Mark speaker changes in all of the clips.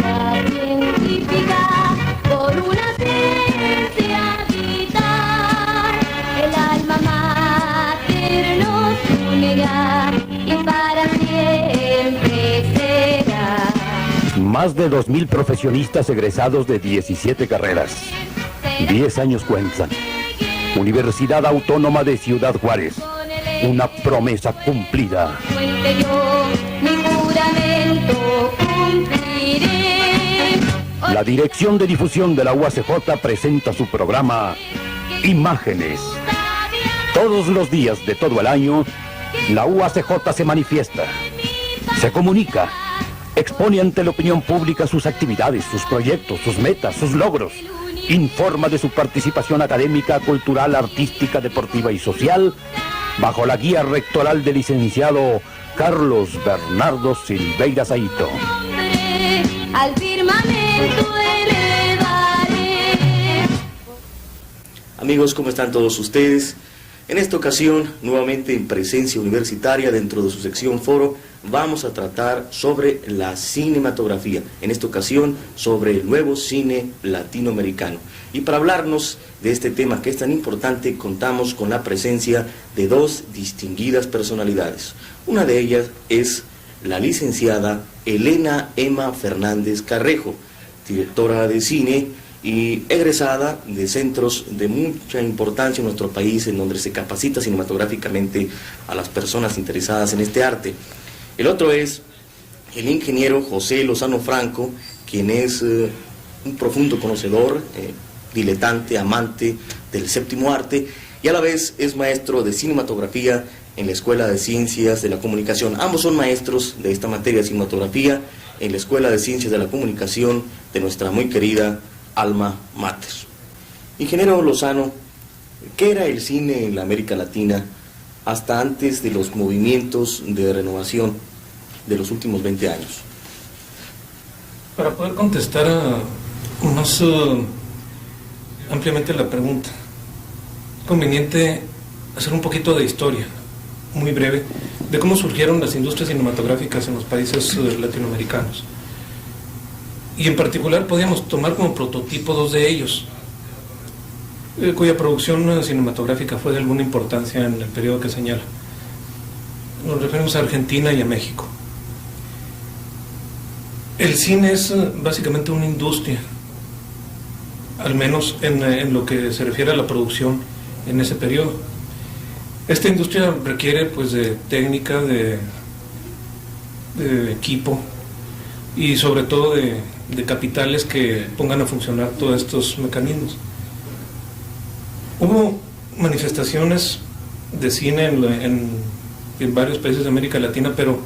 Speaker 1: ciencia científica, por una ciencia vital. El alma mater nos unirá y para siempre será.
Speaker 2: Más de 2.000 profesionistas egresados de 17 carreras. 10 años cuentan. Universidad Autónoma de Ciudad Juárez. Una promesa cumplida.
Speaker 1: Mi juramento cumpliré.
Speaker 2: La Dirección de Difusión de la UACJ presenta su programa Imágenes. Todos los días de todo el año, la UACJ se manifiesta, se comunica, expone ante la opinión pública sus actividades, sus proyectos, sus metas, sus logros. Informa de su participación académica, cultural, artística, deportiva y social, bajo la guía rectoral del licenciado Carlos Bernardo Silveira Saito.
Speaker 1: Al firmamento elevaré.
Speaker 3: Amigos, ¿cómo están todos ustedes? En esta ocasión, nuevamente en presencia universitaria, dentro de su sección Foro, vamos a tratar sobre la cinematografía. En esta ocasión, sobre el nuevo cine latinoamericano. Y para hablarnos de este tema que es tan importante, contamos con la presencia de dos distinguidas personalidades. Una de ellas es la licenciada Elena Emma Fernández Carrejo, directora de cine y egresada de centros de mucha importancia en nuestro país, en donde se capacita cinematográficamente a las personas interesadas en este arte. El otro es el ingeniero José Lozano Franco, quien es un profundo conocedor, diletante, amante del séptimo arte, y a la vez es maestro de cinematografía en la Escuela de Ciencias de la Comunicación. Ambos son maestros de esta materia de cinematografía en la Escuela de Ciencias de la Comunicación de nuestra muy querida alma mater. Ingeniero Lozano, ¿qué era el cine en la América Latina hasta antes de los movimientos de renovación de los últimos 20 años?
Speaker 4: Para poder contestar más ampliamente la pregunta, es conveniente hacer un poquito de historia, muy breve, de cómo surgieron las industrias cinematográficas en los países latinoamericanos. Y en particular podíamos tomar como prototipo dos de ellos, cuya producción cinematográfica fue de alguna importancia en el periodo que señala. Nos referimos a Argentina y a México. El cine es básicamente una industria, al menos en lo que se refiere a la producción en ese periodo. Esta industria requiere pues de técnica, de equipo y sobre todo de capitales que pongan a funcionar todos estos mecanismos. Hubo manifestaciones de cine en varios países de América Latina, pero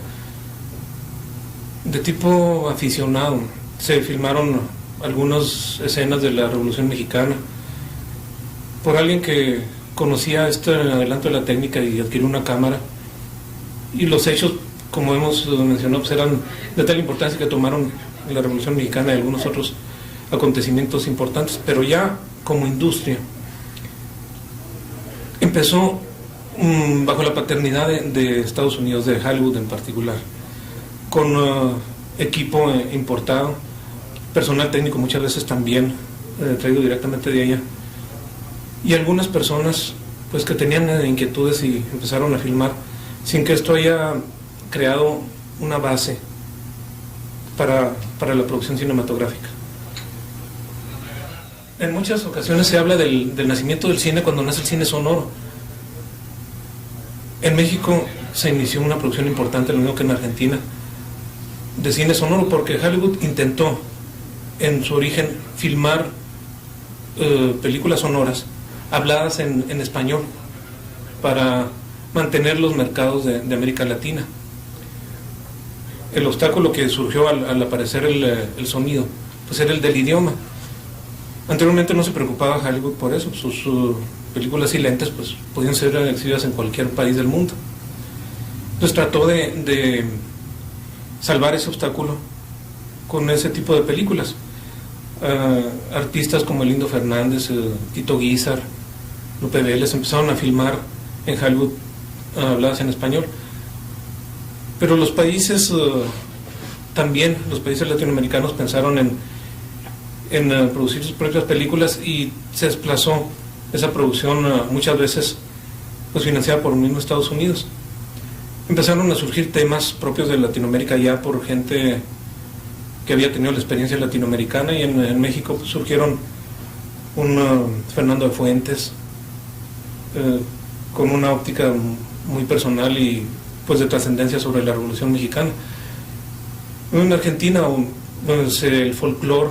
Speaker 4: de tipo aficionado. Se filmaron algunas escenas de la Revolución Mexicana por alguien que conocía este adelanto de la técnica y adquirió una cámara, y los hechos, como hemos mencionado, pues eran de tal importancia que tomaron la Revolución Mexicana y algunos otros acontecimientos importantes. Pero ya como industria empezó bajo la paternidad de Estados Unidos, de Hollywood en particular, con equipo importado, personal técnico muchas veces también traído directamente de allá, y algunas personas pues que tenían inquietudes y empezaron a filmar sin que esto haya creado una base para la producción cinematográfica. En muchas ocasiones se habla del nacimiento del cine cuando nace el cine sonoro. En México se inició una producción importante, lo mismo que en Argentina, de cine sonoro, porque Hollywood intentó en su origen filmar películas sonoras habladas en español para mantener los mercados de América Latina. El obstáculo que surgió al aparecer el sonido pues era el del idioma. Anteriormente no se preocupaba Hollywood por eso, sus películas silentes pues podían ser exhibidas en cualquier país del mundo. Entonces trató de salvar ese obstáculo con ese tipo de películas. Artistas como Elindo Fernández, Tito Guízar, Lupe Vélez empezaron a filmar en Hollywood habladas en español. Pero los países también los países latinoamericanos pensaron en producir sus propias películas y se desplazó esa producción muchas veces pues financiada por los mismos Estados Unidos. Empezaron a surgir temas propios de Latinoamérica ya por gente que había tenido la experiencia latinoamericana, y en México pues, surgieron un Fernando de Fuentes con una óptica muy personal y pues de trascendencia sobre la Revolución Mexicana. En Argentina pues, el folclore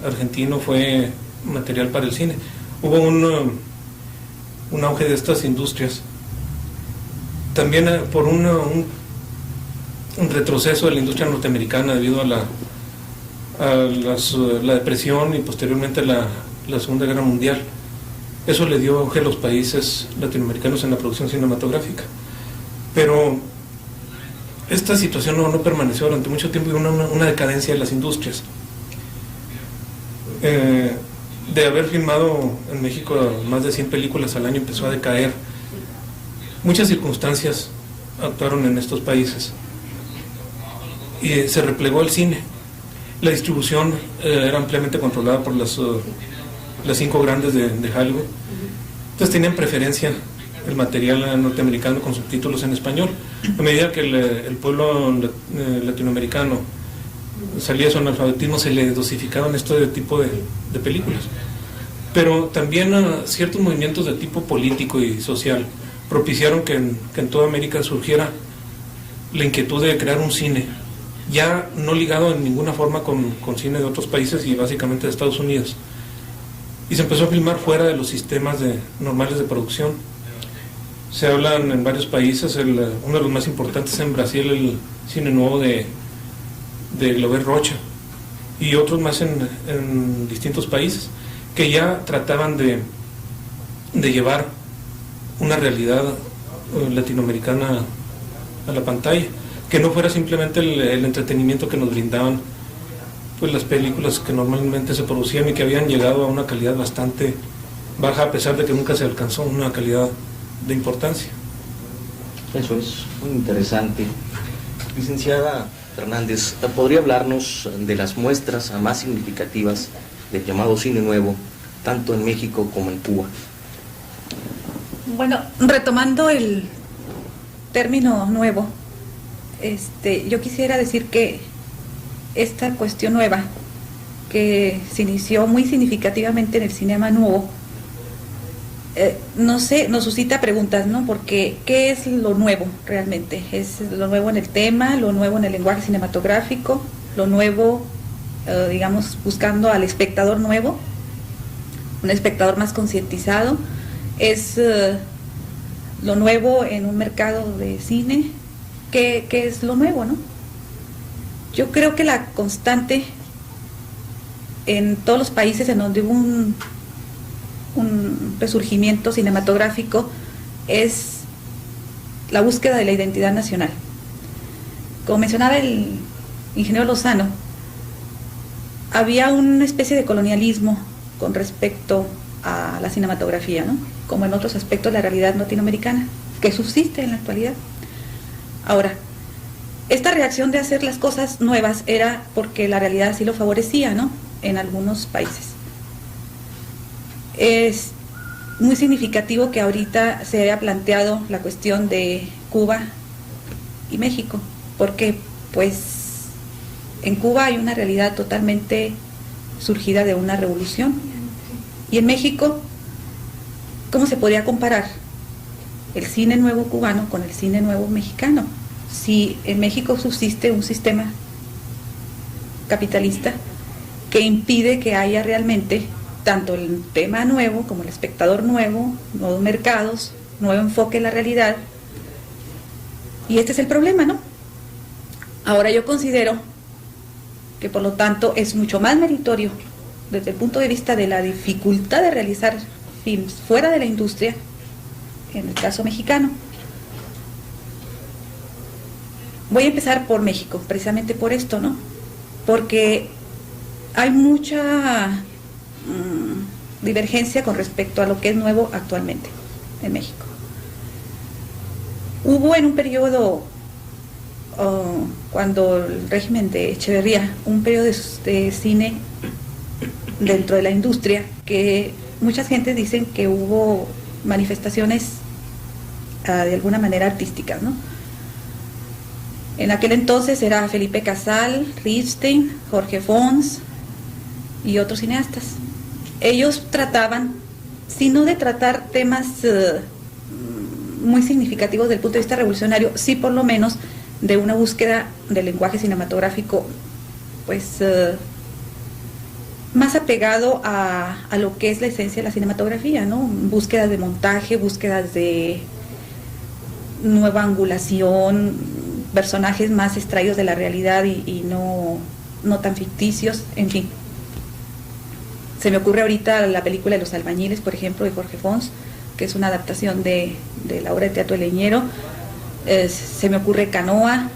Speaker 4: argentino fue material para el cine. Hubo un auge de estas industrias. También por un retroceso de la industria norteamericana debido a la depresión y posteriormente la Segunda Guerra Mundial. Eso le dio auge a los países latinoamericanos en la producción cinematográfica. Pero esta situación no permaneció durante mucho tiempo y una decadencia de las industrias. De haber filmado en México más de 100 películas al año, empezó a decaer. Muchas circunstancias actuaron en estos países y se replegó el cine. La distribución era ampliamente controlada por las 5 grandes de Hollywood. Entonces tenían preferencia el material norteamericano con subtítulos en español. A medida que el pueblo latinoamericano salía de su analfabetismo, se le dosificaban este tipo de películas. Pero también ciertos movimientos de tipo político y social propiciaron que en toda América surgiera la inquietud de crear un cine, ya no ligado en ninguna forma con cine de otros países y básicamente de Estados Unidos. Y se empezó a filmar fuera de los sistemas normales de producción. Se hablan en varios países, uno de los más importantes en Brasil, el cine nuevo de Glover Rocha, y otros más en distintos países, que ya trataban de llevar una realidad latinoamericana a la pantalla, que no fuera simplemente el entretenimiento que nos brindaban pues las películas que normalmente se producían y que habían llegado a una calidad bastante baja, a pesar de que nunca se alcanzó una calidad de importancia.
Speaker 3: Eso es muy interesante. Licenciada Fernández, ¿podría hablarnos de las muestras más significativas del llamado cine nuevo, tanto en México como en Cuba?
Speaker 5: Bueno, retomando el término nuevo, yo quisiera decir que esta cuestión nueva, que se inició muy significativamente en el cinema nuevo, no sé, nos suscita preguntas, ¿no? Porque, ¿qué es lo nuevo realmente? ¿Es lo nuevo en el tema, lo nuevo en el lenguaje cinematográfico, lo nuevo, digamos, buscando al espectador nuevo, un espectador más concientizado? ¿Es lo nuevo en un mercado de cine? ¿Qué es lo nuevo, no? Yo creo que la constante en todos los países en donde hubo un resurgimiento cinematográfico es la búsqueda de la identidad nacional. Como mencionaba el ingeniero Lozano, había una especie de colonialismo con respecto a la cinematografía, ¿no? Como en otros aspectos de la realidad latinoamericana, que subsiste en la actualidad. Ahora, esta reacción de hacer las cosas nuevas era porque la realidad así lo favorecía, ¿no? En algunos países. Es muy significativo que ahorita se haya planteado la cuestión de Cuba y México, porque pues en Cuba hay una realidad totalmente surgida de una revolución, y en México, ¿cómo se podría comparar el cine nuevo cubano con el cine nuevo mexicano? Si en México subsiste un sistema capitalista que impide que haya realmente tanto el tema nuevo como el espectador nuevo, nuevos mercados, nuevo enfoque en la realidad, y este es el problema, ¿no? Ahora yo considero que por lo tanto es mucho más meritorio desde el punto de vista de la dificultad de realizar films fuera de la industria, en el caso mexicano. Voy a empezar por México, precisamente por esto, ¿no? Porque hay mucha divergencia con respecto a lo que es nuevo actualmente en México. Hubo en un periodo cuando el régimen de Echeverría, un periodo de cine dentro de la industria, que muchas gentes dicen que hubo manifestaciones de alguna manera artísticas, ¿no? En aquel entonces era Felipe Casal, Ripstein, Jorge Fons y otros cineastas. Ellos trataban, si no de tratar temas muy significativos del punto de vista revolucionario, sí por lo menos de una búsqueda del lenguaje cinematográfico, pues más apegado a lo que es la esencia de la cinematografía, ¿no? Búsquedas de montaje, búsquedas de nueva angulación, personajes más extraídos de la realidad y no tan ficticios, en fin. Se me ocurre ahorita la película de Los Albañiles, por ejemplo, de Jorge Fons, que es una adaptación de la obra de teatro de Leñero. Se me ocurre Canoa,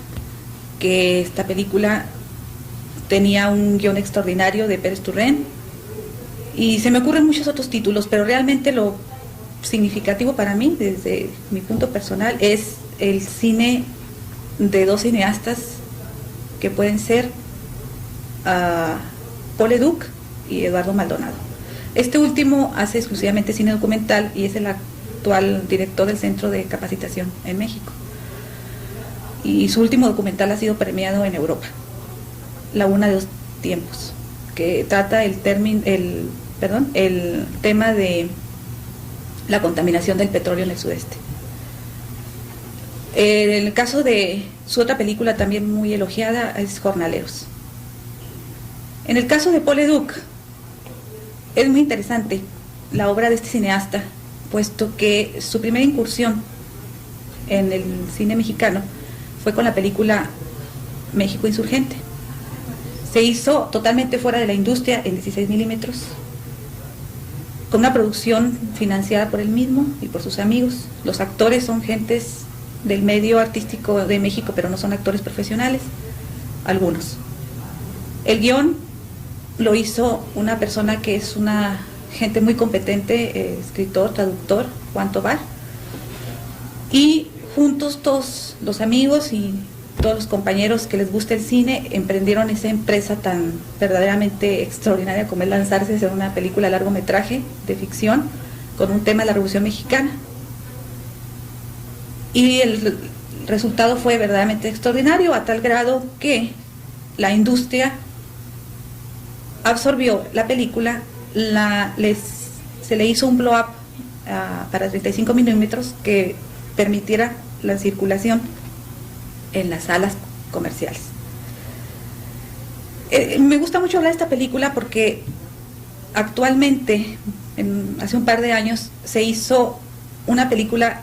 Speaker 5: que esta película tenía un guión extraordinario de Pérez Turrén, y se me ocurren muchos otros títulos, pero realmente lo significativo para mí, desde mi punto personal, es el cine de dos cineastas que pueden ser Paul Leduc y Eduardo Maldonado. Este último hace exclusivamente cine documental y es el actual director del Centro de Capacitación en México. Y su último documental ha sido premiado en Europa, La Una de los Tiempos, que trata el tema de la contaminación del petróleo en el sudeste. En el caso de su otra película también muy elogiada es Jornaleros. En el caso de Paul Leduc es muy interesante la obra de este cineasta, puesto que su primera incursión en el cine mexicano fue con la película México Insurgente. Se hizo totalmente fuera de la industria en 16 milímetros, con una producción financiada por él mismo y por sus amigos. Los actores son gentes del medio artístico de México, pero no son actores profesionales, algunos. El guión lo hizo una persona que es una gente muy competente, escritor, traductor, Juan Tobar, y juntos todos los amigos y todos los compañeros que les gusta el cine emprendieron esa empresa tan verdaderamente extraordinaria como es lanzarse a hacer una película a largometraje de ficción con un tema de la Revolución Mexicana. Y el resultado fue verdaderamente extraordinario, a tal grado que la industria absorbió la película, se le hizo un blow-up para 35 milímetros que permitiera la circulación en las salas comerciales. Me gusta mucho hablar de esta película porque actualmente, hace un par de años, se hizo una película,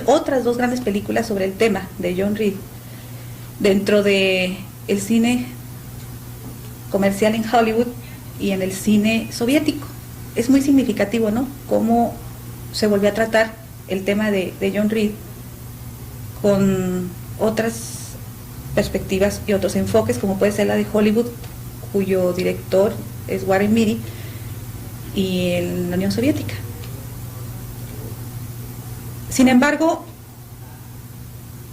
Speaker 5: otras dos grandes películas sobre el tema de John Reed dentro de el cine comercial en Hollywood y en el cine soviético. Es muy significativo, ¿no?, cómo se volvió a tratar el tema de John Reed con otras perspectivas y otros enfoques, como puede ser la de Hollywood, cuyo director es Warren Beatty, y en la Unión Soviética. Sin embargo,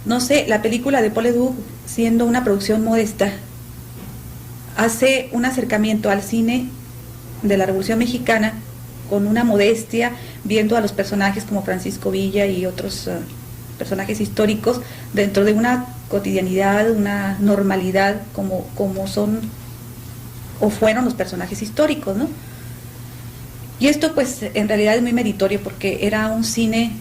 Speaker 5: no sé, la película de Paul Leduc, siendo una producción modesta, hace un acercamiento al cine de la Revolución Mexicana con una modestia, viendo a los personajes como Francisco Villa y otros personajes históricos dentro de una cotidianidad, una normalidad como son o fueron los personajes históricos, ¿no? Y esto pues en realidad es muy meritorio porque era un cine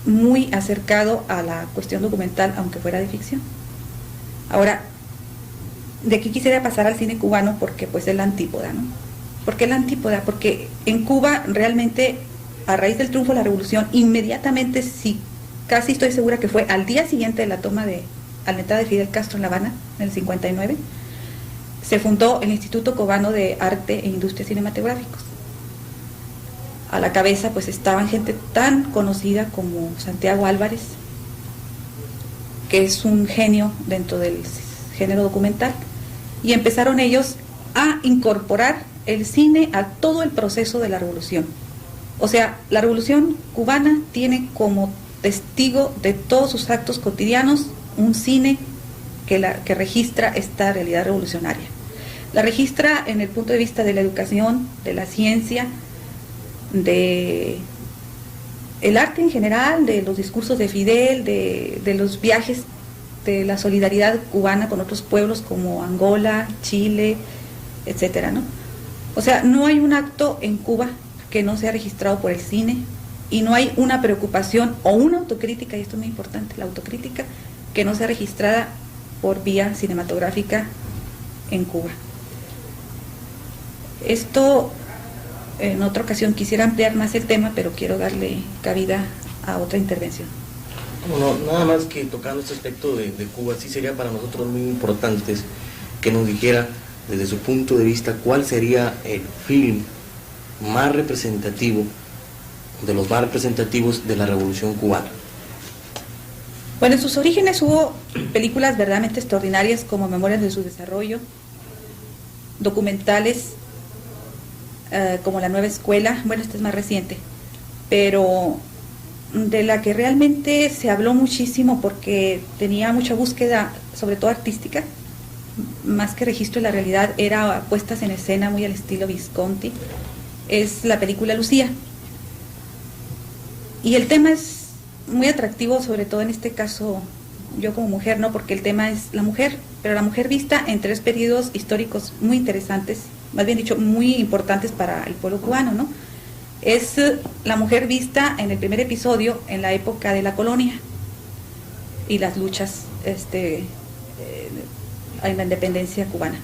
Speaker 5: muy acercado a la cuestión documental, aunque fuera de ficción. Ahora, de aquí quisiera pasar al cine cubano porque pues es la antípoda, ¿no? ¿Por qué la antípoda? Porque en Cuba realmente, a raíz del triunfo de la revolución, inmediatamente, sí, casi estoy segura que fue al día siguiente de la toma de la entrada de Fidel Castro en La Habana, en el 59, se fundó el Instituto Cubano de Arte e Industrias Cinematográficos. A la cabeza pues estaban gente tan conocida como Santiago Álvarez, que es un genio dentro del género documental, y empezaron ellos a incorporar el cine a todo el proceso de la revolución. O sea, la revolución cubana tiene como testigo de todos sus actos cotidianos un cine que registra esta realidad revolucionaria. La registra en el punto de vista de la educación, de la ciencia, de el arte en general, de los discursos de Fidel, de los viajes, de la solidaridad cubana con otros pueblos como Angola, Chile, etcétera, ¿no? O sea, no hay un acto en Cuba que no sea registrado por el cine, y no hay una preocupación o una autocrítica, y esto es muy importante, la autocrítica, que no sea registrada por vía cinematográfica en Cuba. Esto, en otra ocasión quisiera ampliar más el tema, pero quiero darle cabida a otra intervención.
Speaker 3: Bueno, nada más que tocando este aspecto de Cuba, sí sería para nosotros muy importante que nos dijera desde su punto de vista cuál sería el film más representativo, de los más representativos de la Revolución Cubana.
Speaker 5: Bueno, en sus orígenes hubo películas verdaderamente extraordinarias como Memorias de su desarrollo, documentales como La Nueva Escuela, bueno, esta es más reciente, pero de la que realmente se habló muchísimo porque tenía mucha búsqueda, sobre todo artística, más que registro de la realidad, era puestas en escena muy al estilo Visconti, es la película Lucía. Y el tema es muy atractivo, sobre todo en este caso, yo como mujer, ¿no? Porque el tema es la mujer, pero la mujer vista en 3 periodos históricos muy interesantes, más bien dicho, muy importantes para el pueblo cubano, ¿no? Es la mujer vista en el primer episodio en la época de la colonia y las luchas en la independencia cubana.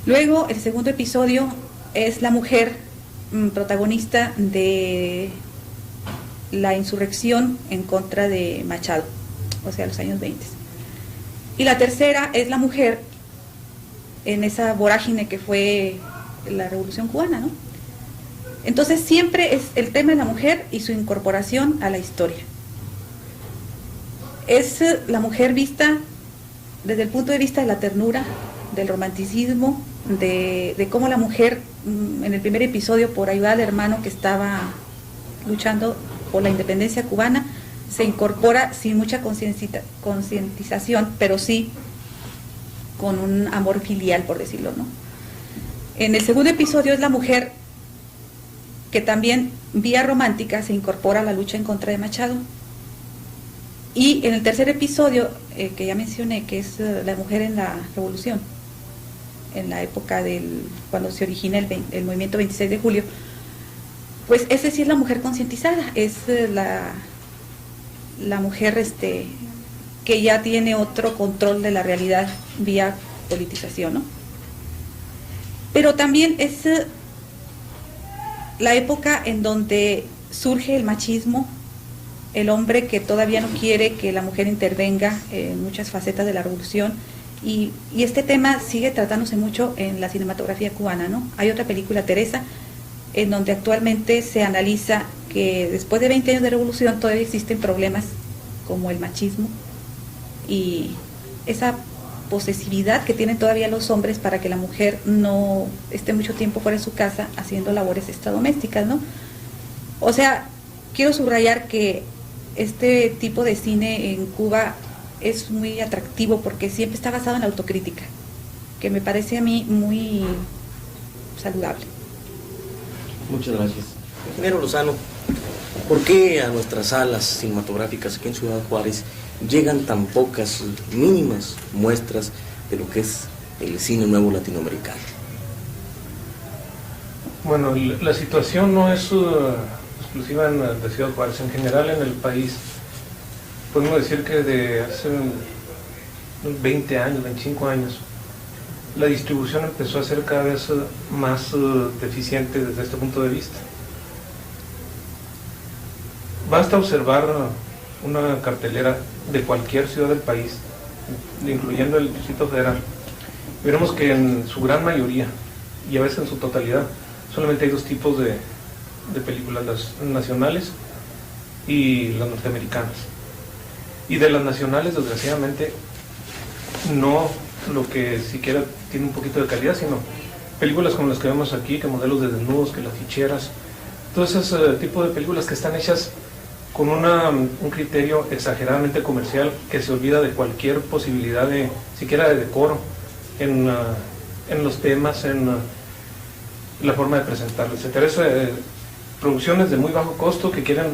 Speaker 5: Luego, el segundo episodio es la mujer protagonista de la insurrección en contra de Machado, o sea, los años 20. Y la tercera es la mujer en esa vorágine que fue la Revolución Cubana, ¿no? Entonces siempre es el tema de la mujer y su incorporación a la historia. Es la mujer vista desde el punto de vista de la ternura, del romanticismo, de cómo la mujer, en el primer episodio, por ayudar al hermano que estaba luchando por la independencia cubana, se incorpora sin mucha concientización, pero sí con un amor filial, por decirlo, ¿no? En el segundo episodio es la mujer que también, vía romántica, se incorpora a la lucha en contra de Machado. Y en el tercer episodio, que ya mencioné, que es la mujer en la revolución, en la época cuando se origina el movimiento 26 de julio, pues ese sí es la mujer concientizada, es la mujer que ya tiene otro control de la realidad vía politización, ¿no? Pero también es la época en donde surge el machismo, el hombre que todavía no quiere que la mujer intervenga en muchas facetas de la revolución, y este tema sigue tratándose mucho en la cinematografía cubana, ¿no? Hay otra película, Teresa, en donde actualmente se analiza que después de 20 años de revolución todavía existen problemas como el machismo y esa posesividad que tienen todavía los hombres para que la mujer no esté mucho tiempo fuera de su casa haciendo labores extradomésticas, ¿no? O sea, quiero subrayar que este tipo de cine en Cuba es muy atractivo porque siempre está basado en la autocrítica, que me parece a mí muy saludable.
Speaker 3: Muchas gracias. Ingeniero Lozano, ¿por qué a nuestras salas cinematográficas aquí en Ciudad Juárez llegan tan pocas, mínimas muestras de lo que es el cine nuevo latinoamericano?
Speaker 4: Bueno, la situación no es exclusiva de Ciudad Juárez, en general en el país. Podemos decir que de hace 20 años, 25 años, la distribución empezó a ser cada vez más deficiente desde este punto de vista. Basta observar una cartelera de cualquier ciudad del país, incluyendo el Distrito Federal. Veremos que en su gran mayoría, y a veces en su totalidad, solamente hay 2 tipos de películas, las nacionales y las norteamericanas. Y de las nacionales, desgraciadamente, no lo que siquiera tiene un poquito de calidad, sino películas como las que vemos aquí, que Modelos de Desnudos, que Las Ficheras, todo ese tipo de películas que están hechas con un criterio exageradamente comercial que se olvida de cualquier posibilidad de, siquiera de decoro, en los temas, en la forma de presentarlo, etc. Producciones de muy bajo costo que quieren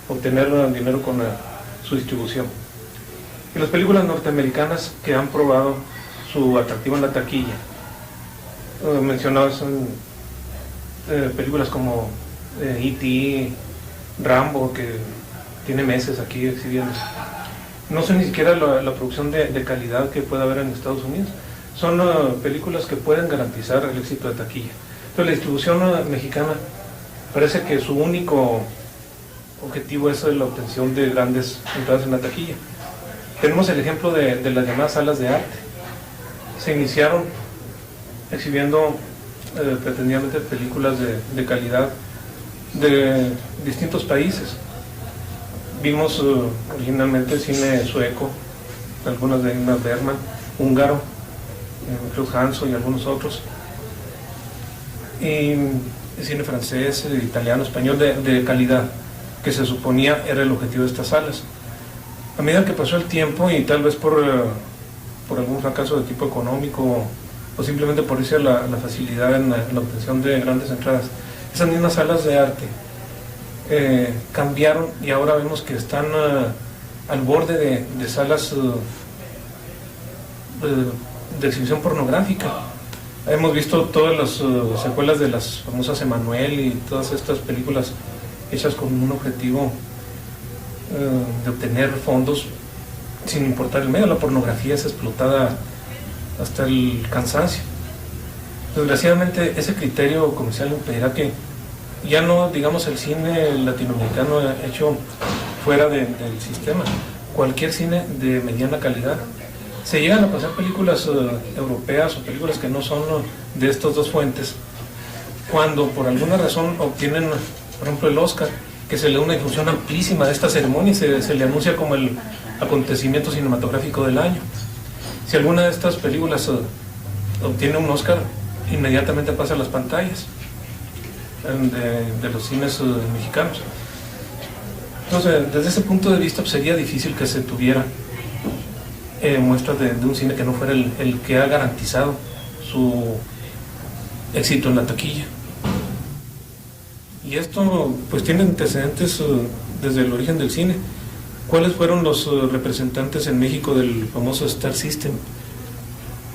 Speaker 4: obtener dinero con su distribución. Y las películas norteamericanas que han probado su atractivo en la taquilla, mencionados son películas como E.T., Rambo, que tiene meses aquí exhibiéndose. No son ni siquiera la producción de calidad que puede haber en Estados Unidos. Son películas que pueden garantizar el éxito de taquilla. Pero la distribución mexicana parece que su único objetivo es la obtención de grandes entradas en la taquilla. Tenemos el ejemplo de las llamadas salas de arte. Se iniciaron exhibiendo pretendidamente películas de calidad de distintos países. Vimos originalmente cine sueco, algunas de Ingmar Bergman, húngaro, Klaus Hanso y algunos otros, y cine francés, italiano, español de calidad, que se suponía era el objetivo de estas salas. A medida que pasó el tiempo, y tal vez por algún fracaso de tipo económico o simplemente por irse a la facilidad en la obtención de grandes entradas, esas mismas salas de arte cambiaron, y ahora vemos que están al borde de salas de exhibición pornográfica. Hemos visto todas las secuelas de las famosas Emanuel y todas estas películas hechas con un objetivo de obtener fondos sin importar el medio. La pornografía es explotada hasta el cansancio. Desgraciadamente ese criterio comercial impedirá que ya no, digamos, el cine latinoamericano hecho fuera del sistema, cualquier cine de mediana calidad. Se llegan a pasar películas europeas o películas que no son de estas dos fuentes, cuando por alguna razón obtienen, por ejemplo, el Oscar, que se le da una difusión amplísima de esta ceremonia y se le anuncia como el acontecimiento cinematográfico del año. Si alguna de estas películas obtiene un Oscar, inmediatamente pasa a las pantallas de los cines mexicanos. Entonces, desde ese punto de vista, pues, sería difícil que se tuviera muestras de un cine que no fuera el que ha garantizado su éxito en la taquilla. Y esto pues tiene antecedentes desde el origen del cine. ¿Cuáles fueron los representantes en México del famoso Star System?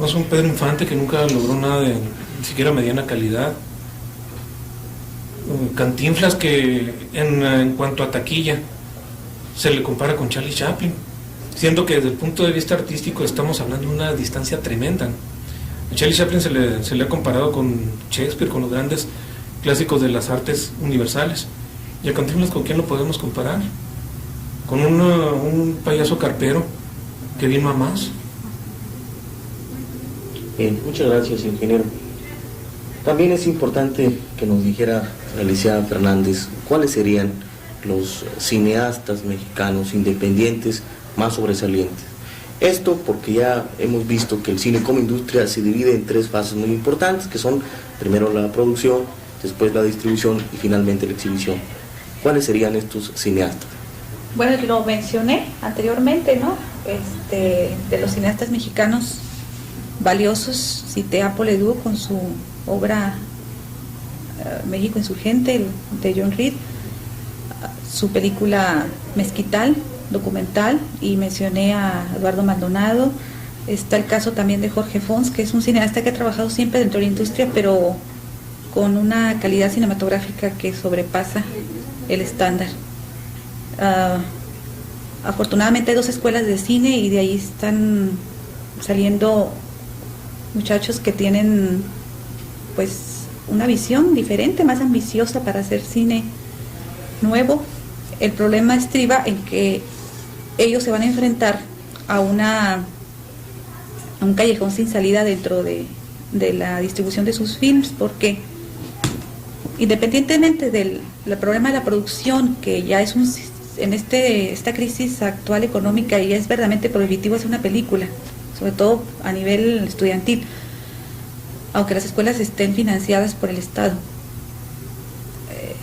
Speaker 4: Es un Pedro Infante que nunca logró nada de ni siquiera mediana calidad. Cantinflas, que en cuanto a taquilla se le compara con Charlie Chaplin, siendo que desde el punto de vista artístico estamos hablando de una distancia tremenda. A Charlie Chaplin se le ha comparado con Shakespeare, con los grandes clásicos de las artes universales. ¿Y a Cantinflas con quién lo podemos comparar? Con un payaso carpero que vino a más.
Speaker 3: Bien, muchas gracias, ingeniero. También es importante que nos dijera Alicia Fernández cuáles serían los cineastas mexicanos independientes más sobresalientes. Esto porque ya hemos visto que el cine como industria se divide en tres fases muy importantes, que son primero la producción, después la distribución y finalmente la exhibición. ¿Cuáles serían estos cineastas?
Speaker 5: Bueno, lo mencioné anteriormente, ¿no? De los cineastas mexicanos valiosos, cité a Paul Ledoux con su obra México Insurgente, de John Reed, su película Mezquital, documental, y mencioné a Eduardo Maldonado. Está el caso también de Jorge Fons, que es un cineasta que ha trabajado siempre dentro de la industria, pero con una calidad cinematográfica que sobrepasa el estándar. Afortunadamente hay dos escuelas de cine y de ahí están saliendo muchachos que tienen pues una visión diferente, más ambiciosa para hacer cine nuevo. El problema estriba en que ellos se van a enfrentar a un callejón sin salida dentro de la distribución de sus films, porque independientemente del problema de la producción, que ya es en esta crisis actual económica, y es verdaderamente prohibitivo hacer una película, sobre todo a nivel estudiantil, aunque las escuelas estén financiadas por el Estado.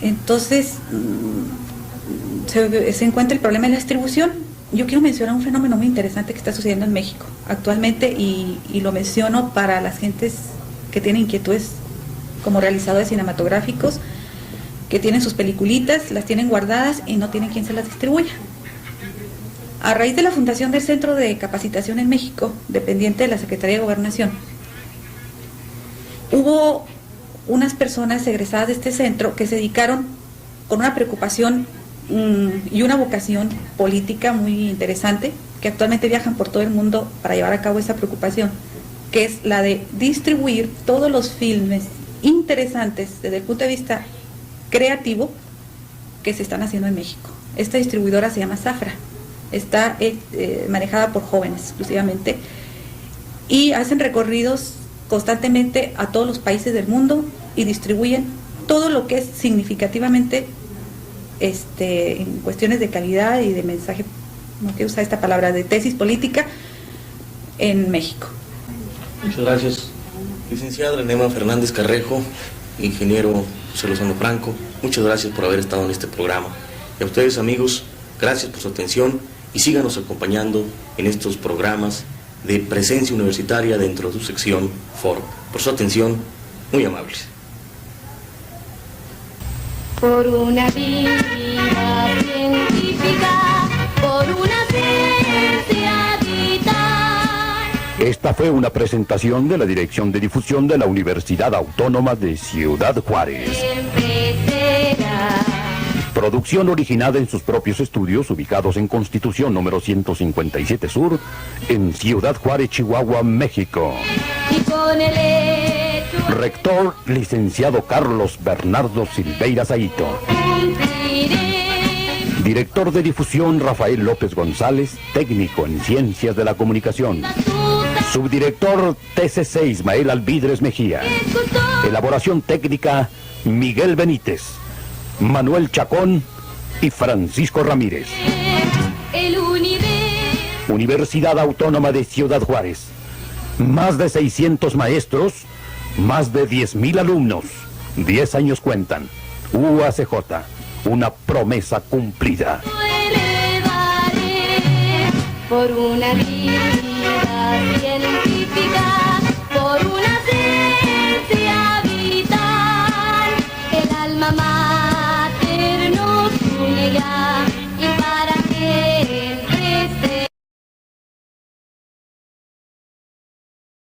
Speaker 5: Entonces, se encuentra el problema de la distribución. Yo quiero mencionar un fenómeno muy interesante que está sucediendo en México actualmente y lo menciono para las gentes que tienen inquietudes como realizadores cinematográficos, que tienen sus peliculitas, las tienen guardadas y no tienen quien se las distribuya. A raíz de la fundación del Centro de Capacitación en México, dependiente de la Secretaría de Gobernación, hubo unas personas egresadas de este centro que se dedicaron con una preocupación y una vocación política muy interesante, que actualmente viajan por todo el mundo para llevar a cabo esa preocupación, que es la de distribuir todos los filmes interesantes desde el punto de vista creativo que se están haciendo en México. Esta distribuidora se llama Zafra, está manejada por jóvenes exclusivamente y hacen recorridos constantemente a todos los países del mundo y distribuyen todo lo que es significativamente en cuestiones de calidad y de mensaje, no quiero usar esta palabra, de tesis política en México.
Speaker 3: Muchas gracias. Licenciada Renema Fernández Carrejo, ingeniero José Lozano Franco, muchas gracias por haber estado en este programa. Y a ustedes, amigos, gracias por su atención y síganos acompañando en estos programas de presencia universitaria dentro de su sección Foro. Por su atención, muy amables.
Speaker 1: Por una vida científica, por una ciencia vital.
Speaker 2: Esta fue una presentación de la Dirección de Difusión de la Universidad Autónoma de Ciudad Juárez.
Speaker 1: Siempre será.
Speaker 2: Producción originada en sus propios estudios ubicados en Constitución número 157 Sur, en Ciudad Juárez, Chihuahua, México.
Speaker 1: Y con el hecho
Speaker 2: Rector, licenciado Carlos Bernardo Silveira Saito.
Speaker 1: cumpliré.
Speaker 2: Director de Difusión, Rafael López González, técnico en Ciencias de la Comunicación. Subdirector TCC, Ismael Alvidres Mejía. Elaboración técnica, Miguel Benítez, Manuel Chacón y Francisco Ramírez.
Speaker 1: El universo.
Speaker 2: Universidad Autónoma de Ciudad Juárez. Más de 600 maestros, más de 10,000 alumnos. 10 años cuentan. UACJ, una promesa cumplida.
Speaker 1: Elevaré por una vida científica, por una